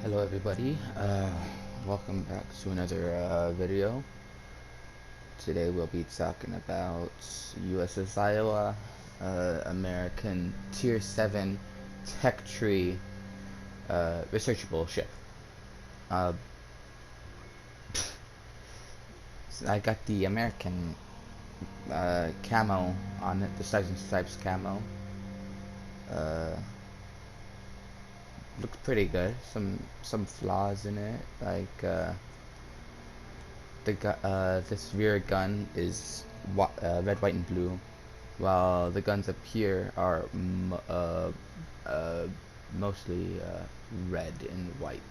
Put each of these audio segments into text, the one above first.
Hello everybody, welcome back to another video. Today we'll be talking about USS Iowa, American Tier 7 Tech Tree researchable ship. Uh, I got the American camo on it, the Stars and Stripes camo. Looks pretty good. Some flaws in it, like this rear gun is red, white, and blue, while the guns up here are mostly red and white,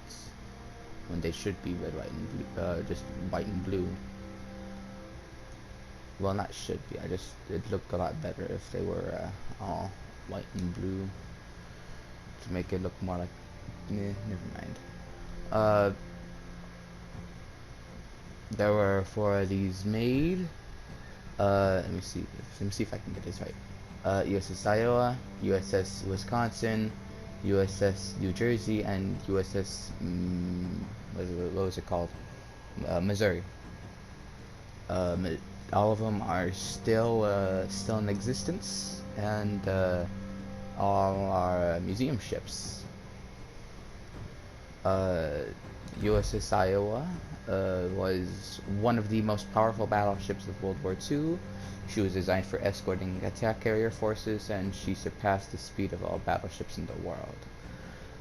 when they should be red, white, and blue, just white and blue. Well, not should be. It'd look a lot better if they were all white and blue to make it look more like. Never mind. There were 4 of these made. Let me see. Let me see if I can get this right. USS Iowa, USS Wisconsin, USS New Jersey, and USS what was it called? Missouri. All of them are still in existence, and all are museum ships. USS Iowa was one of the most powerful battleships of World War II. She was designed for escorting attack carrier forces, and she surpassed the speed of all battleships in the world.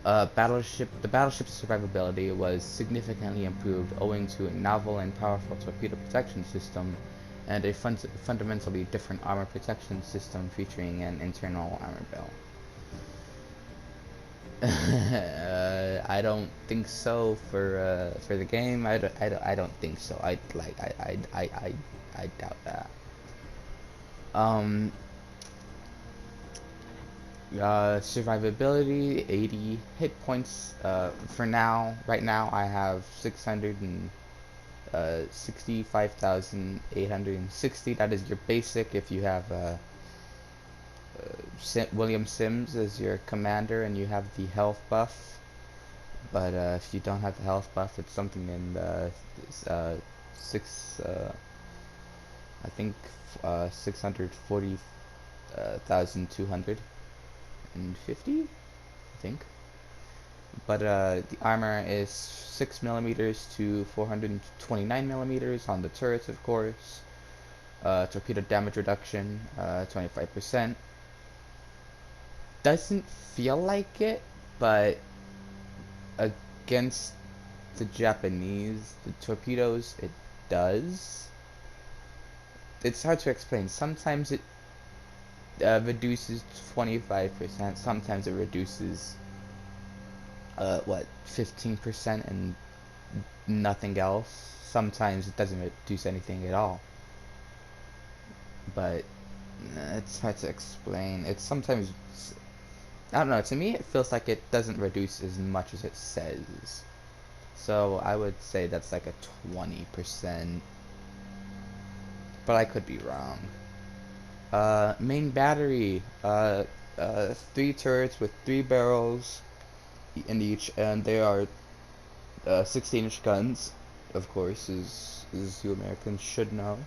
The battleship's survivability was significantly improved owing to a novel and powerful torpedo protection system and a fundamentally different armor protection system featuring an internal armor bell. I don't think so for the game. I don't think so. I doubt that. Survivability 80 hit points. For now, right now I have 665,860. That is your basic. If you have William Sims as your commander and you have the health buff, but if you don't have the health buff, it's something in the I think 640,250, I think. But the armor is 6mm to 429mm on the turrets, of course. Torpedo damage reduction 25%. Doesn't feel like it, but against the Japanese, the torpedoes, it does. It's hard to explain. Sometimes it reduces 25%, sometimes it reduces 15% and nothing else. Sometimes it doesn't reduce anything at all. But it's hard to explain. It's sometimes, I don't know, to me it feels like it doesn't reduce as much as it says. So I would say that's like a 20%. But I could be wrong. Main battery, 3 turrets with 3 barrels in each, and they are 16-inch guns, of course, as you Americans should know.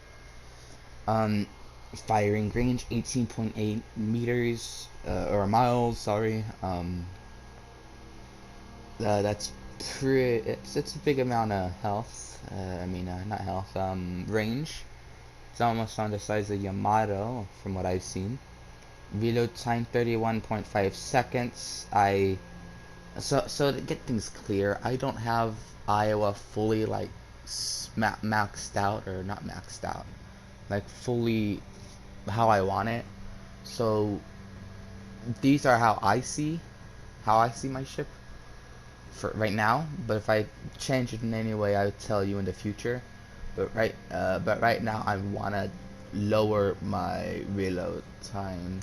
Firing range 18.8 meters or miles. Sorry. That's pretty. It's a big amount of health. Not health. Range. It's almost on the size of Yamato, from what I've seen. Reload time 31.5 seconds. So to get things clear, I don't have Iowa fully like maxed out, or not maxed out, like fully how I want it. So these are how I see my ship for right now. But if I change it in any way, I would tell you in the future. But right now I wanna lower my reload time.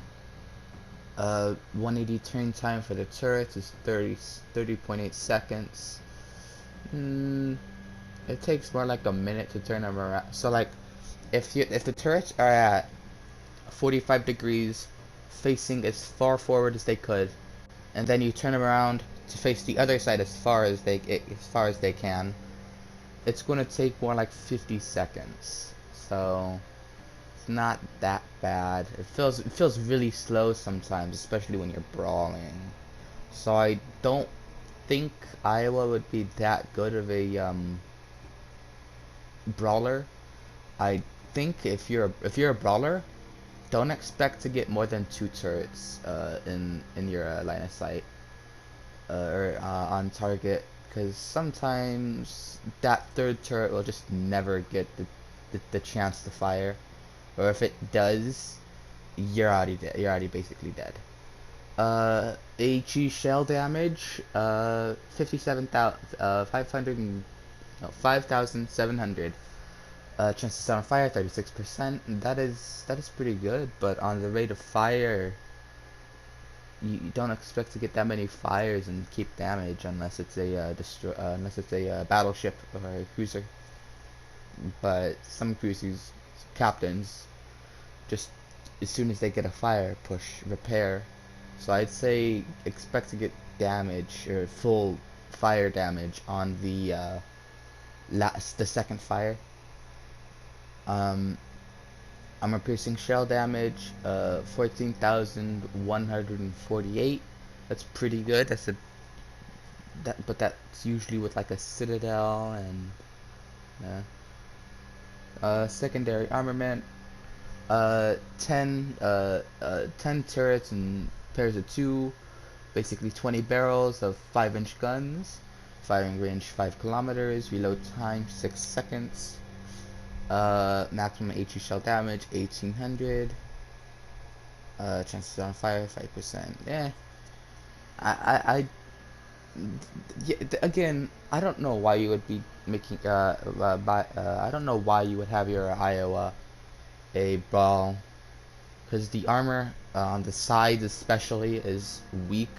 180 turn time for the turrets is 30.8 seconds. It takes more like a minute to turn them around. So like, if the turrets are at 45 degrees, facing as far forward as they could, and then you turn them around to face the other side as far as they can. It's going to take more like 50 seconds. So it's not that bad. It feels really slow sometimes, especially when you're brawling. So I don't think Iowa would be that good of a brawler. I think if you're a brawler, don't expect to get more than 2 turrets in your line of sight or on target, because sometimes that third turret will just never get the chance to fire, or if it does, you're already dead. You're already basically dead. HE shell damage, 5,700. Chances on fire, 36%. That is pretty good, but on the rate of fire, you don't expect to get that many fires and keep damage unless it's a battleship or a cruiser. But some cruisers, captains, just as soon as they get a fire, push repair. So I'd say expect to get damage or full fire damage on the second fire. Armor piercing shell damage, 14,148. That's pretty good. But that's usually with like a citadel and secondary armament. 10 turrets and pairs of 2, basically 20 barrels of 5-inch guns, firing range 5 kilometers, reload time 6 seconds, maximum HE shell damage 1800, chances on fire 5%. Yeah, yeah, again, I don't know why you would be making I don't know why you would have your Iowa a brawl, because the armor on the sides especially is weak.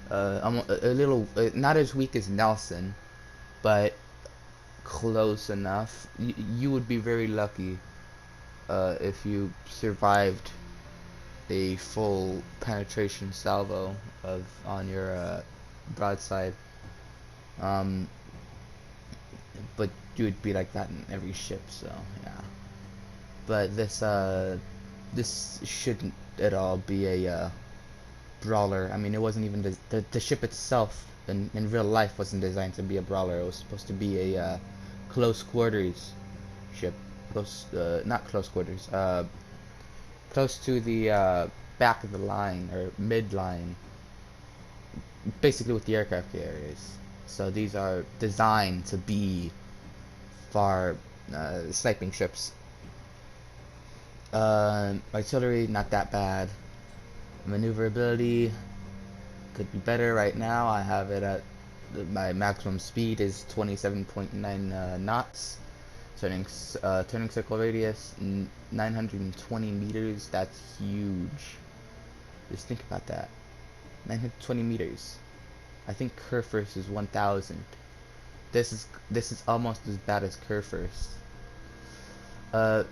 A little not as weak as Nelson, but close enough. You would be very lucky if you survived a full penetration salvo on your broadside. Um, but you would be like that in every ship, so yeah. But this shouldn't at all be a brawler. I mean, it wasn't even the ship itself in real life wasn't designed to be a brawler. It was supposed to be a close quarters ship. Not close quarters. Close to the back of the line or mid line, basically with the aircraft carriers. So these are designed to be far sniping ships. Artillery, not that bad. Maneuverability could be better. Right now I have it at my maximum speed is 27.9 knots. Turning circle radius 920 meters. That's huge. Just think about that. 920 meters. I think curve first is 1,000. This is almost as bad as curve first.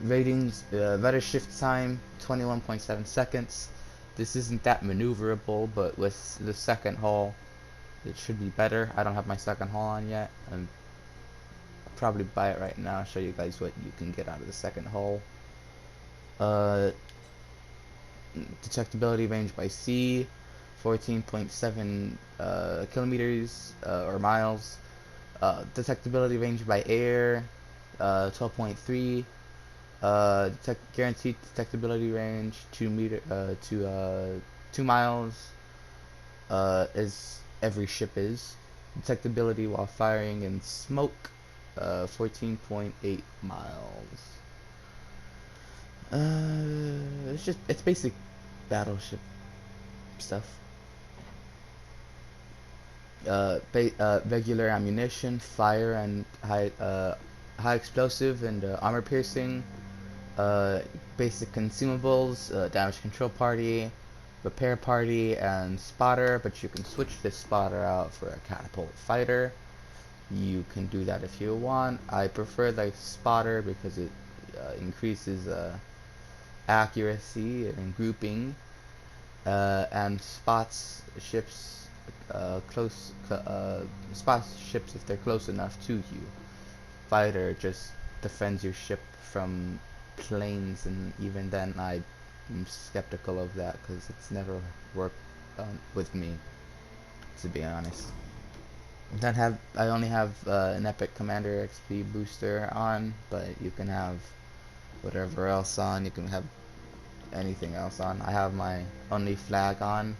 Ratings, rudder shift time 21.7 seconds. This isn't that maneuverable, but with the second hull, it should be better. I don't have my second hull on yet. I'll probably buy it right now. Show you guys what you can get out of the second hull. Detectability range by sea, 14.7 kilometers or miles. Detectability range by air, 12.3. Guaranteed detectability range 2 miles, as every ship is. Detectability while firing in smoke, 14.8 miles. It's basic battleship stuff. Regular ammunition, fire and high explosive and armor piercing. Basic consumables, damage control party, repair party, and spotter, but you can switch this spotter out for a catapult fighter. You can do that if you want. I prefer the spotter because it increases accuracy and grouping. and spots ships spots ships if they're close enough to you. Fighter just defends your ship from planes, and even then I'm skeptical of that because it's never worked with me, to be honest. I only have an Epic Commander XP booster on, but you can have whatever else on. You can have anything else on. I have my only flag on,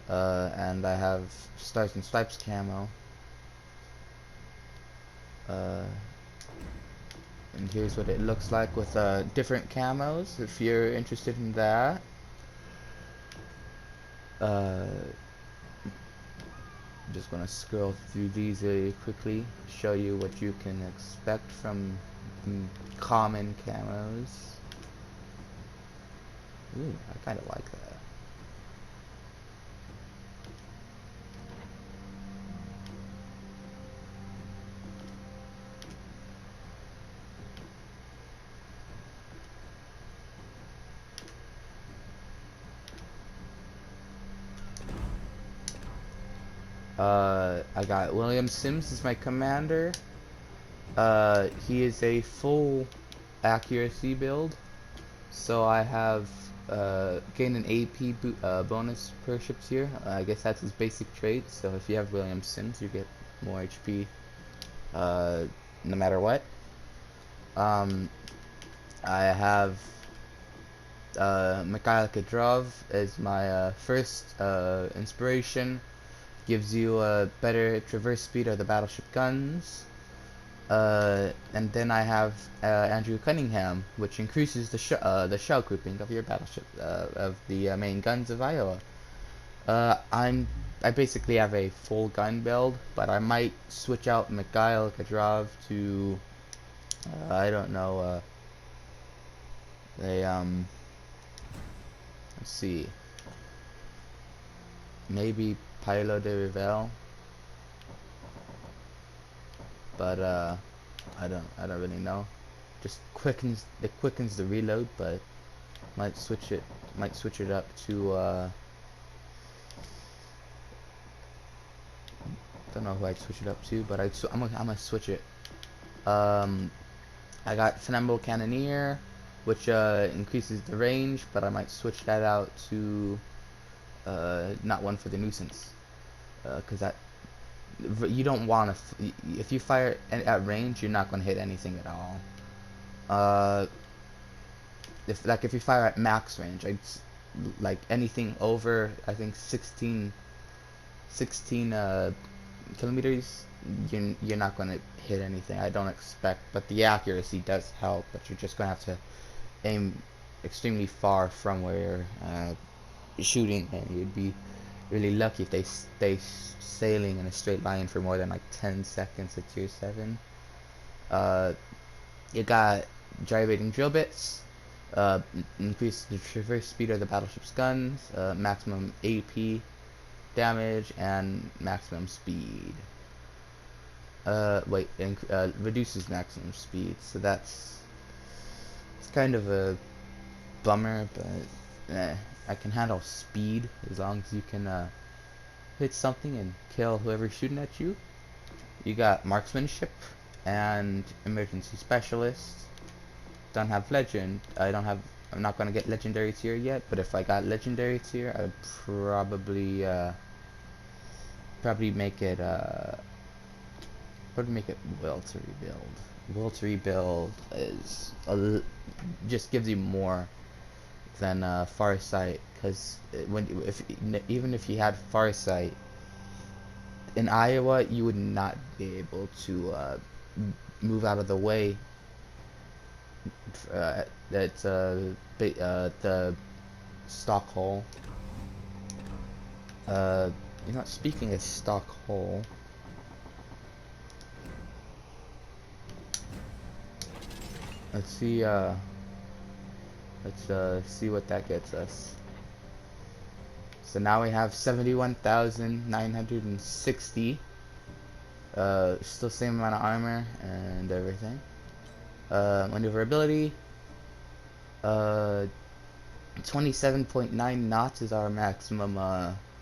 and I have Stars and Stripes camo. And here's what it looks like with different camos, if you're interested in that. I'm just gonna scroll through these really quickly, show you what you can expect from common camos. Ooh, I kind of like that. I got William Sims as my commander. He is a full accuracy build, so I have gain an AP bonus per ships here. I guess that's his basic trait. So if you have William Sims, you get more HP no matter what. I have Mikhail Kadyrov as my first inspiration. Gives you a better traverse speed of the battleship guns. And then I have Andrew Cunningham, which increases the shell grouping of your battleship of the main guns of Iowa. I basically have a full gun build, but I might switch out Mikhail Kadyrov to I don't know, let's see, maybe Pilo de Rivel, but I don't really know. Just it quickens the reload, but might switch it up to don't know who I'd switch it up to, but I'm gonna switch it. I got Flambeau Cannoneer, which increases the range, but I might switch that out to not one for the nuisance, because that you don't want to. If you fire at range, you're not going to hit anything at all. If you fire at max range, like anything over, I think 16 kilometers, you're not going to hit anything. I don't expect, but the accuracy does help. But you're just going to have to aim extremely far from where you're shooting, and you'd be really lucky if they stay sailing in a straight line for more than like 10 seconds at tier 7. You got gyrating drill bits, increase the traverse speed of the battleship's guns, maximum AP damage, and maximum speed. Reduces maximum speed, so it's kind of a bummer, but I can handle speed as long as you can hit something and kill whoever's shooting at you. You got marksmanship and emergency specialist. Don't have legend. I'm not gonna get legendary tier yet, but if I got legendary tier, I'd probably make it will to rebuild. Will to rebuild is just gives you more than Farsight, because even if you had Farsight in Iowa, you would not be able to move out of the way. The stock hole. Speaking of stock hole, let's see. Let's see what that gets us. So now we have 71,960. Still same amount of armor and everything. Maneuverability. 27.9 knots is our maximum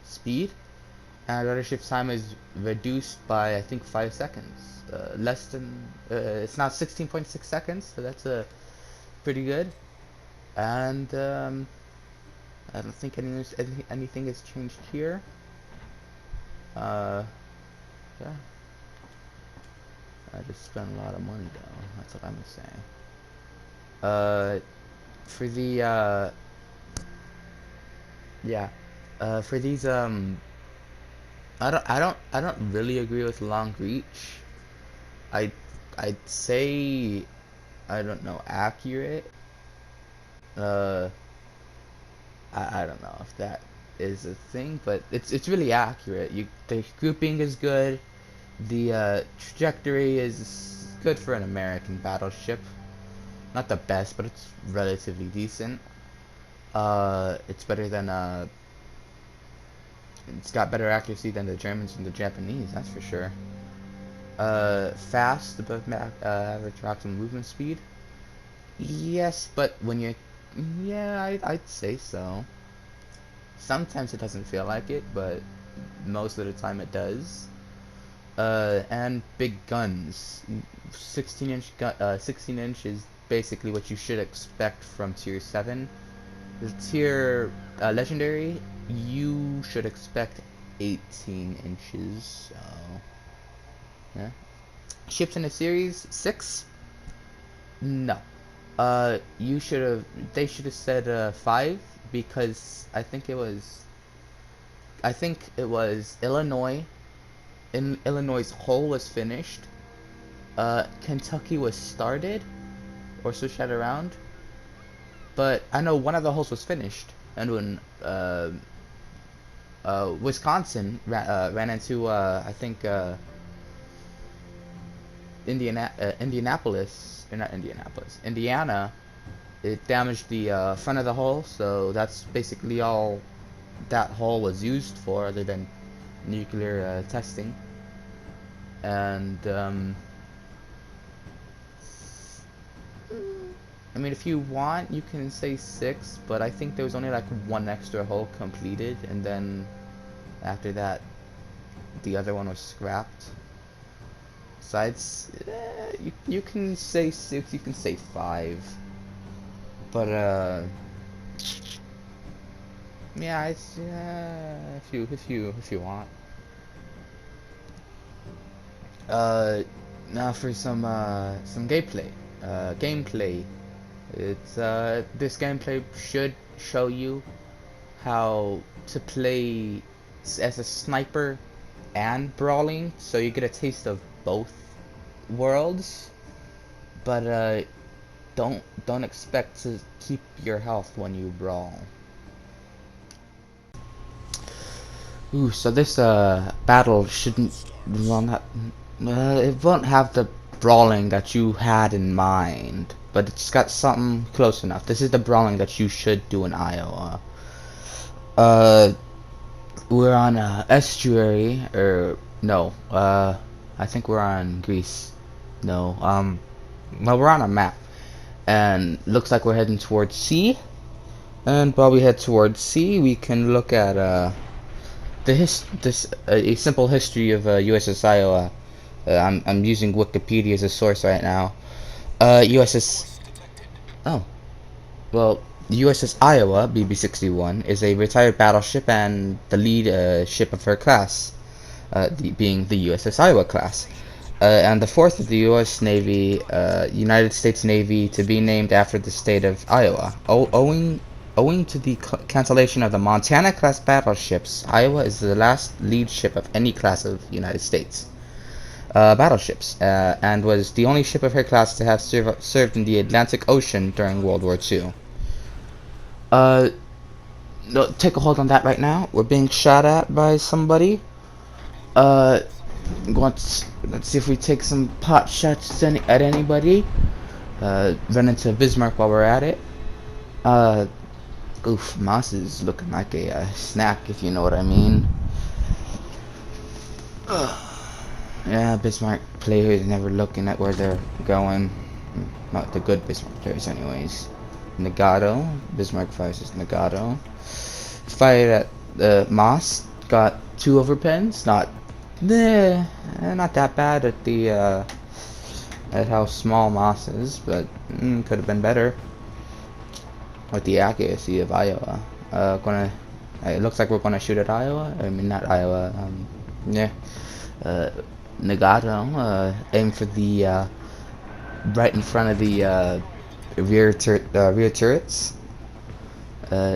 speed, and rudder shift time is reduced by I think 5 seconds. Less than it's now 16.6 seconds, so that's pretty good. And I don't think anything has changed here. Yeah, I just spent a lot of money though. That's what I'm saying. For the yeah, for these I don't really agree with long reach. I I'd say I don't know accurate. Uh, I don't know if that is a thing, but it's really accurate. The grouping is good. The trajectory is good for an American battleship. Not the best, but it's relatively decent. It's better than it's got better accuracy than the Germans and the Japanese, that's for sure. Fast, above average maximum movement speed. Yes, but when you're, yeah, I'd say so. Sometimes it doesn't feel like it, but most of the time it does. And big guns. 16 inch is basically what you should expect from tier 7. The tier legendary, you should expect 18 inches. So, yeah. Ships in a series 6. No. You should have. They should have said 5 because I think it was. I think it was Illinois. In Illinois' hull was finished. Kentucky was started, or switched that around. But I know one of the hulls was finished, and when Wisconsin ran into I think Indianapolis, or not Indianapolis, Indiana, it damaged the front of the hull, so that's basically all that hull was used for, other than nuclear testing. And I mean, if you want, you can say 6, but I think there was only like one extra hull completed, and then after that, the other one was scrapped. Besides, you can say 6, you can say 5, but yeah, it's if you want. Now for some gameplay. It's this gameplay should show you how to play as a sniper and brawling, so you get a taste of both worlds. But don't expect to keep your health when you brawl. Ooh, so this battle shouldn't, well, not, it won't have the brawling that you had in mind, but it's got something close enough. This is the brawling that you should do in Iowa. We're on estuary, or no, I think we're on Greece. No, well, we're on a map, and looks like we're heading towards sea. And while we head towards sea, we can look at a simple history of USS Iowa. I'm using Wikipedia as a source right now. USS. Oh, well, USS Iowa BB-61 is a retired battleship and the lead ship of her class, being the USS Iowa class, and the fourth of the U.S. Navy, United States Navy, to be named after the state of Iowa. Owing to the cancellation of the Montana-class battleships, Iowa is the last lead ship of any class of United States battleships, and was the only ship of her class to have served in the Atlantic Ocean during World War II. No, take a hold on that right now. We're being shot at by somebody. Let's see if we take some pot shots at anybody. Run into Bismarck while we're at it. Oof, Moss is looking like a snack, if you know what I mean. Yeah, Bismarck players never looking at where they're going. Not the good Bismarck players, anyways. Nagato. Bismarck fires his Nagato. Fired at the Moss. Got 2 overpens. Not that bad at the at how small Moss is, but could have been better with the accuracy of Iowa. It looks like we're gonna shoot at Iowa. I mean, not Iowa. Yeah. Nagato. Aim for the right in front of the rear turrets.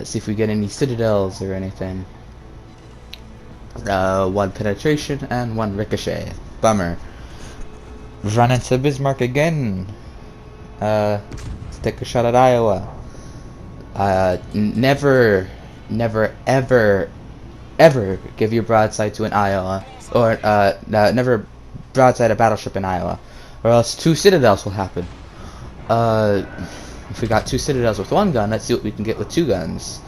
See if we get any citadels or anything. 1 penetration and 1 ricochet. Bummer. Run into Bismarck again. Let's take a shot at Iowa. Never, ever give your broadside to an Iowa, or never broadside a battleship in Iowa, or else 2 citadels will happen. If we got 2 citadels with 1 gun, let's see what we can get with 2 guns.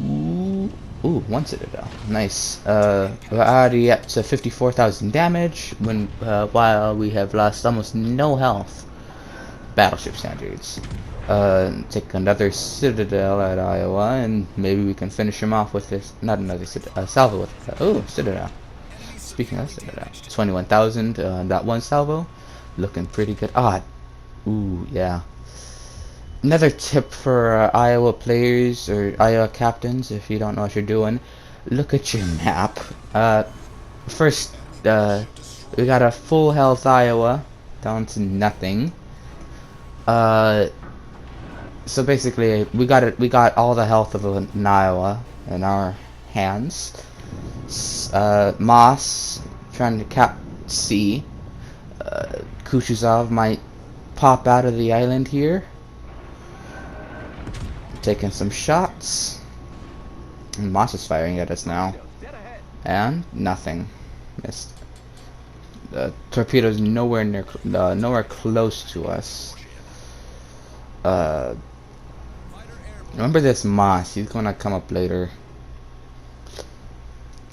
Ooh, 1 citadel. Nice. We're already up to 54,000 damage while we have lost almost no health. Battleship standards. Take another citadel at Iowa, and maybe we can finish him off with this. Not another citadel. Salvo with. Citadel. Speaking of citadel, 21,000. That 1 salvo, looking pretty good. Ooh, yeah. Another tip for Iowa players or Iowa captains, if you don't know what you're doing, look at your map. First, we got a full health Iowa down to nothing. So basically, we got all the health of an Iowa in our hands. Moss trying to cap C. Kutuzov might pop out of the island here. Taking some shots. And Moss is firing at us now. And nothing. Missed. The torpedoes nowhere close to us. Remember this Moss. He's gonna come up later.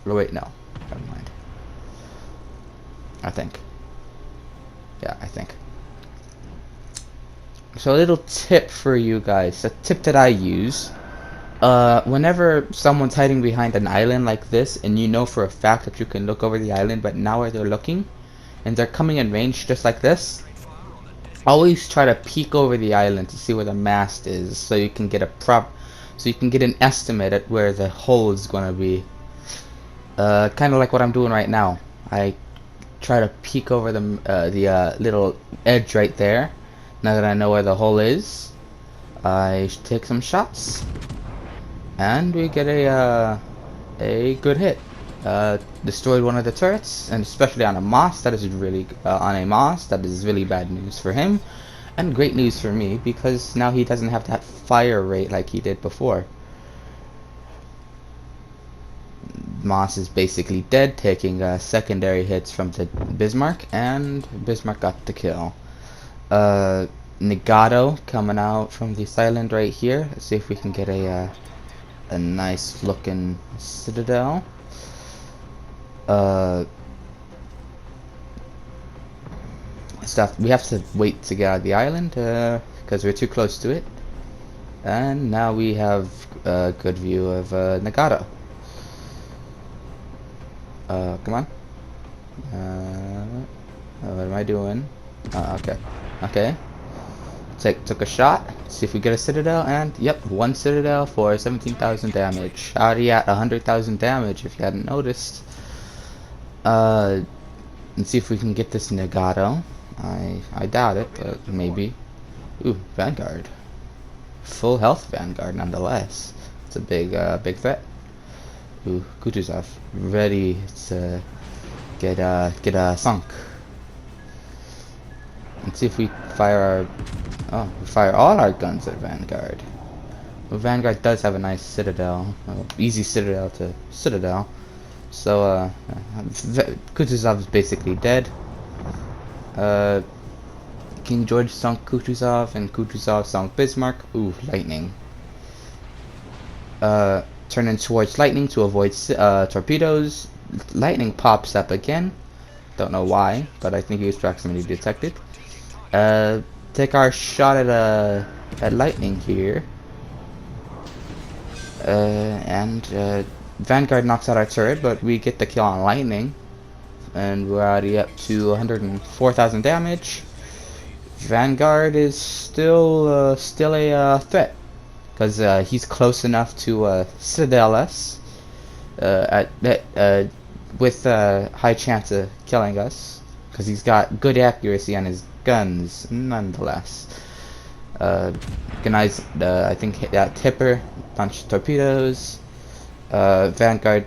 Oh wait, no. Never mind. I think. Yeah, I think. So a little tip for you guys, a tip that I use. Whenever someone's hiding behind an island like this, and you know for a fact that you can look over the island, but now where they're looking, and they're coming in range just like this, always try to peek over the island to see where the mast is, so you can get an estimate at where the hull is gonna be. Kind of like what I'm doing right now. I try to peek over the little edge right there. Now that I know where the hull is, I take some shots, and we get a good hit. Destroyed 1 of the turrets, and especially on a Moss. That is really bad news for him, and great news for me because now he doesn't have that fire rate like he did before. Moss is basically dead, taking secondary hits from the Bismarck, and Bismarck got the kill. Nagato coming out from this island right here. Let's see if we can get a nice looking citadel. We have to wait to get out of the island because we're too close to it. And now we have a good view of Nagato. Come on. What am I doing? Okay. Took a shot. See if we get a citadel, and yep, 1 citadel for 17,000 damage. Already at 100,000 damage if you hadn't noticed. And see if we can get this Nagato. I doubt it, but maybe. Ooh, Vanguard. Full health Vanguard nonetheless. It's a big threat. Ooh, Kutuzov ready to get sunk. Let's see if we fire all our guns at Vanguard. Well, Vanguard does have a nice citadel, easy citadel to citadel. So Kutuzov is basically dead. King George sunk Kutuzov, and Kutuzov sunk Bismarck. Ooh, lightning. Turning towards lightning to avoid torpedoes. Lightning pops up again. Don't know why, but I think he was proximity detected. take our shot at lightning here. And Vanguard knocks out our turret, but we get the kill on lightning, and we're already up to 104,000 damage. Vanguard is still a threat because he's close enough to Citadel us with a high chance of killing us because he's got good accuracy on his guns nonetheless. Guys, I think that Tipper, bunch of torpedoes. Vanguard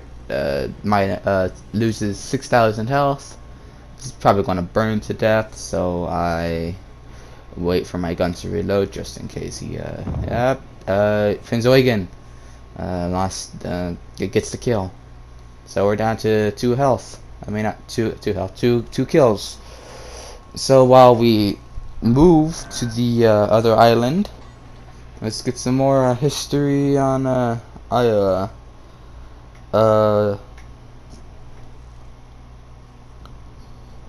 loses 6,000 health. He's probably going to burn to death, so I wait for my guns to reload just in case he. Yep. Finzoigen gets the kill. So we're down to 2 health. I mean, not 2 health. 2 kills. So while we move to the other island, let's get some more history on Iowa. Let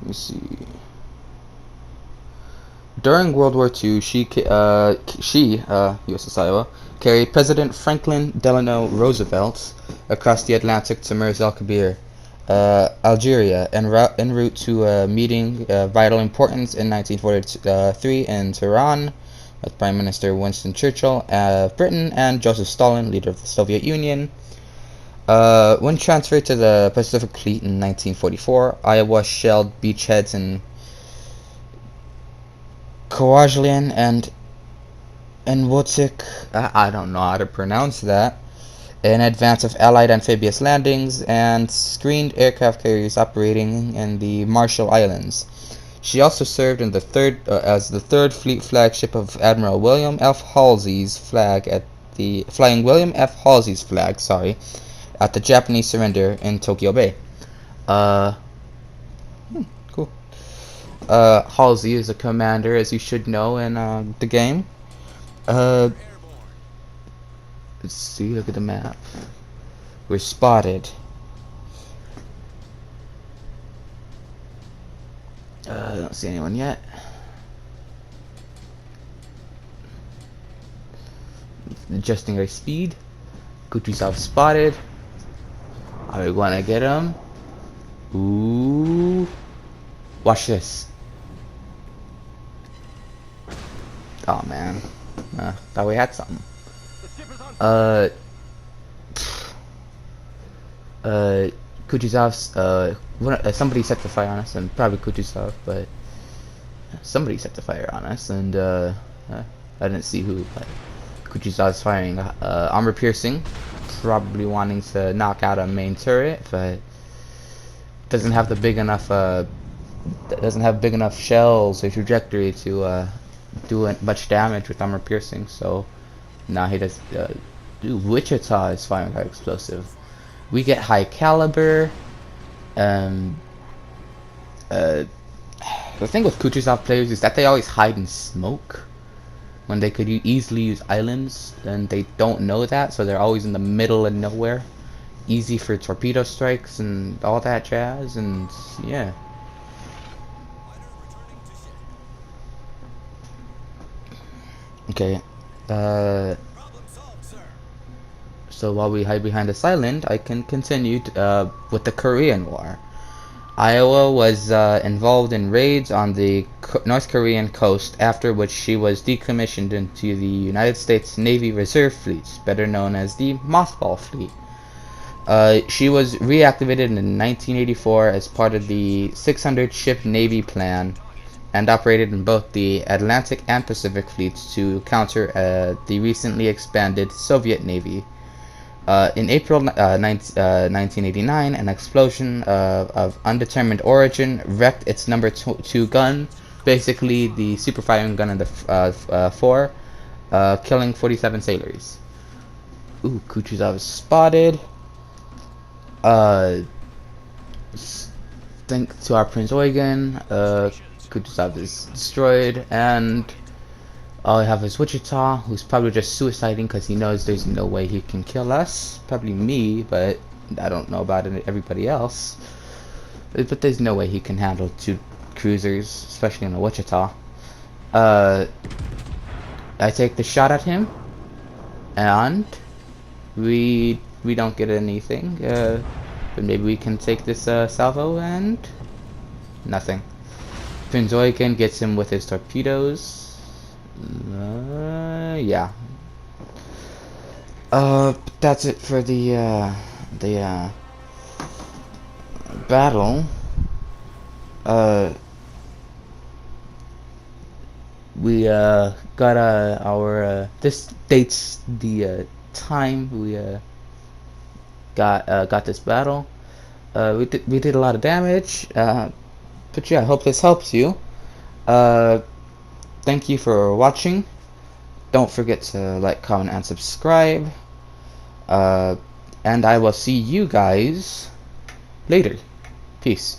me see. During World War II, USS Iowa, carried President Franklin Delano Roosevelt across the Atlantic to Mers el-Kabir, Algeria, en route to a meeting of vital importance in 1943 in Tehran with Prime Minister Winston Churchill of Britain and Joseph Stalin, leader of the Soviet Union. When transferred to the Pacific Fleet in 1944, Iowa shelled beachheads in Kwajalein and Wotik, I don't know how to pronounce that, in advance of Allied amphibious landings, and screened aircraft carriers operating in the Marshall Islands. She also served in the as the third fleet flagship of Admiral William F. Halsey's flag at the at the Japanese surrender in Tokyo Bay. Cool. Halsey is a commander, as you should know, in the game. Let's see, look at the map. We're spotted. I don't see anyone yet. Adjusting our speed. Kutuzov spotted. Are we gonna get him? Ooh. Watch this. Oh man. Thought we had something. Kutuzov's, somebody set the fire on us, and probably Kutuzov, but somebody set the fire on us, and I didn't see who, but Kutuzov's firing armor piercing, probably wanting to knock out a main turret, but doesn't have the big enough shells or trajectory to do much damage with armor piercing. So now he does. Wichita is firing our explosive. We get high caliber. The thing with Kutuzov players is that they always hide in smoke when they could easily use islands, and they don't know that, so they're always in the middle of nowhere. Easy for torpedo strikes and all that jazz, and yeah. Okay. So while we hide behind this island, I can continue with the Korean War. Iowa was involved in raids on the North Korean coast, after which she was decommissioned into the United States Navy Reserve Fleet, better known as the Mothball Fleet. She was reactivated in 1984 as part of the 600-ship Navy plan, and operated in both the Atlantic and Pacific fleets to counter the recently expanded Soviet Navy. In April 1989, an explosion of undetermined origin wrecked its number 2 gun, basically the super firing gun in the fore, killing 47 sailors. Ooh, Kutuzov is spotted. Thanks to our Prince Eugen, Kutuzov is destroyed, and all I have is Wichita, who's probably just suiciding because he knows there's no way he can kill us. Probably me, but I don't know about everybody else. But there's no way he can handle 2 cruisers, especially in a Wichita. I take the shot at him, and we don't get anything. But maybe we can take this salvo and nothing. Prince Eugen gets him with his torpedoes. Yeah. That's it for the battle. We got our this dates the time we got this battle. We did a lot of damage. But yeah, I hope this helps you. Thank you for watching. Don't forget to like, comment, and subscribe. And I will see you guys later. Peace.